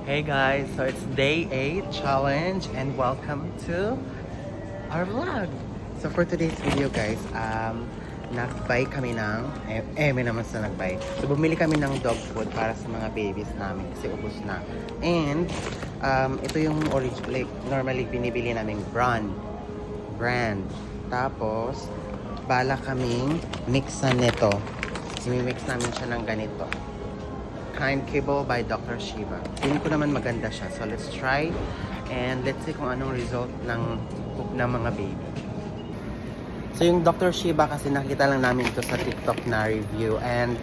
Hey guys, so it's day 8 challenge and welcome to our vlog. So for today's video guys, nag-buy kami ng, may naman sa nag-buy. So bumili kami ng dog food para sa mga babies namin kasi ubos na. And ito yung like, normally binibili naming brand. Tapos, bala kaming mixan nito. I-mix namin siya ng ganito. Kind Kibble by Dr. Shiba. Feeling ko naman maganda siya. So let's try and let's see kung anong result ng cook ng mga baby. So yung Dr. Shiba kasi nakita lang namin ito sa TikTok na review and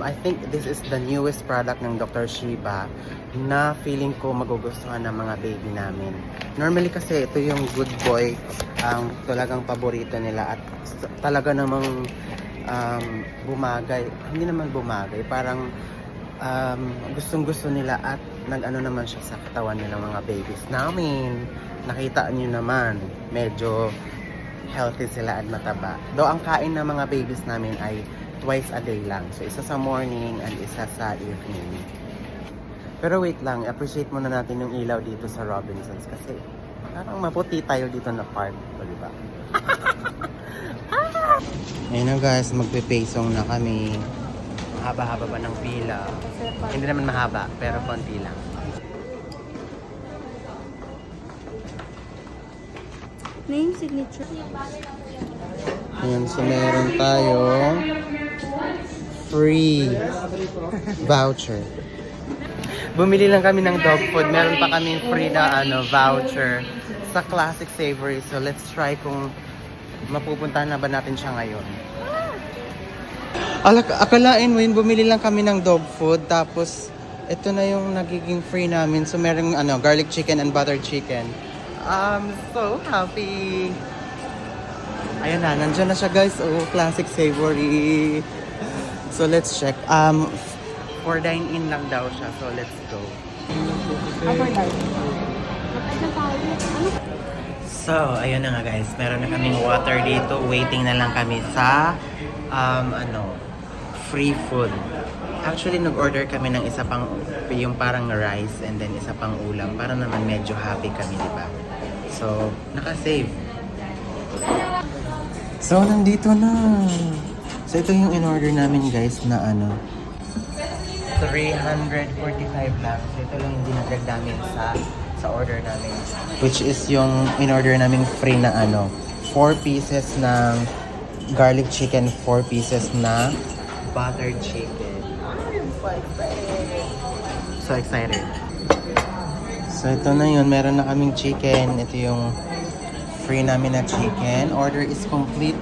I think this is the newest product ng Dr. Shiba na feeling ko magugustuhan ng mga baby namin. Normally kasi ito yung Good Boy ang talagang paborito nila at talaga namang bumagay. Hindi naman bumagay, parang gustong-gusto nila at nag-ano naman siya sa katawan nila mga babies namin. Nakita niyo naman, medyo healthy sila at mataba. Though ang kain ng mga babies namin ay twice a day lang. So isa sa morning and isa sa evening. Pero wait lang, appreciate muna natin yung ilaw dito sa Robinsons kasi parang maputi tayo dito na part. O, diba? Ayun na guys, magpe-paysong na kami. Mahaba-haba pa ng pila. Hindi naman mahaba, pero konti lang. Name signature. Ayan, so meron tayong free voucher. Bumili lang kami ng dog food. Meron pa kami free na voucher sa Classic Savory. So let's try kung mapupuntahan na ba natin siya ngayon. Akalain mo yun, bumili lang kami ng dog food. Tapos, ito na yung nagiging free namin. So, merong garlic chicken and butter chicken. So happy. Ayan na, nandyan na siya guys. Oh, Classic Savory. So, let's check. For dine-in lang daw siya. So, let's go. So, ayun na nga guys. Meron na kaming water dito. Waiting na lang kami sa free food. Actually, nag-order kami ng isa pang, yung parang rice and then isa pang ulam para naman medyo happy kami, di ba? So, naka-save. So, nandito na. So, ito yung in-order namin guys na 345 lang. So, ito lang yung dinagdag namin sa order namin. Which is yung in-order namin free na 4 pieces ng garlic chicken, 4 pieces na buttered chicken. I'm so excited. So excited. So ito na yun. Meron na kaming chicken. Ito yung free namin na chicken. Order is complete.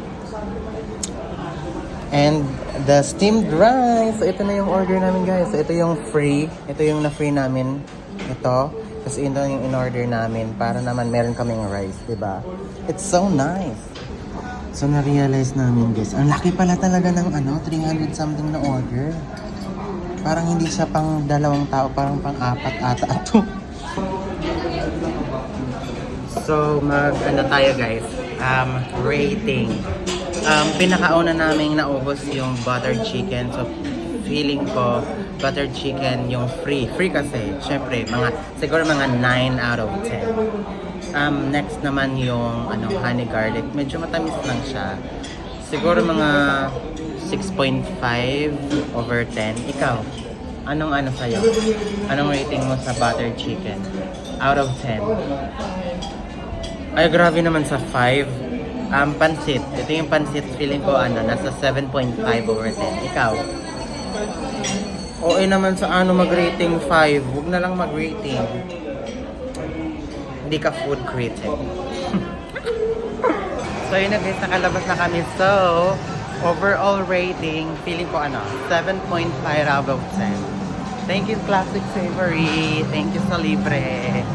And the steamed rice. So ito na yung order namin guys. So ito yung free. Ito yung na-free namin. Ito. Kasi ito yung in-order namin. Para naman meron kaming rice. Diba? It's so nice. So, na-realize namin guys, ang laki pala talaga ng 300 something na order. Parang hindi siya pang 2 tao, parang pang 4 ata ito. So, tayo guys, rating. Pinakauna naming naubos yung buttered chicken. So, feeling ko, buttered chicken yung free. Free kasi, syempre, siguro mga 9 out of 10. Next naman yung honey garlic. Medyo matamis lang siya. Siguro mga 6.5 over 10. Ikaw, anong sa'yo? Anong rating mo sa buttered chicken? Out of 10. Ay, grabe naman sa 5. Pansit. Ito yung pansit. Feeling ko nasa 7.5 over 10. Ikaw? Okay naman sa mag-rating 5. Huwag na lang mag-rating. Hindi ka food critic. So yun na guys, nakalabas na kami. So, overall rating, feeling ko 7.5 out of 10. Thank you Classic Savory. Thank you sa libre.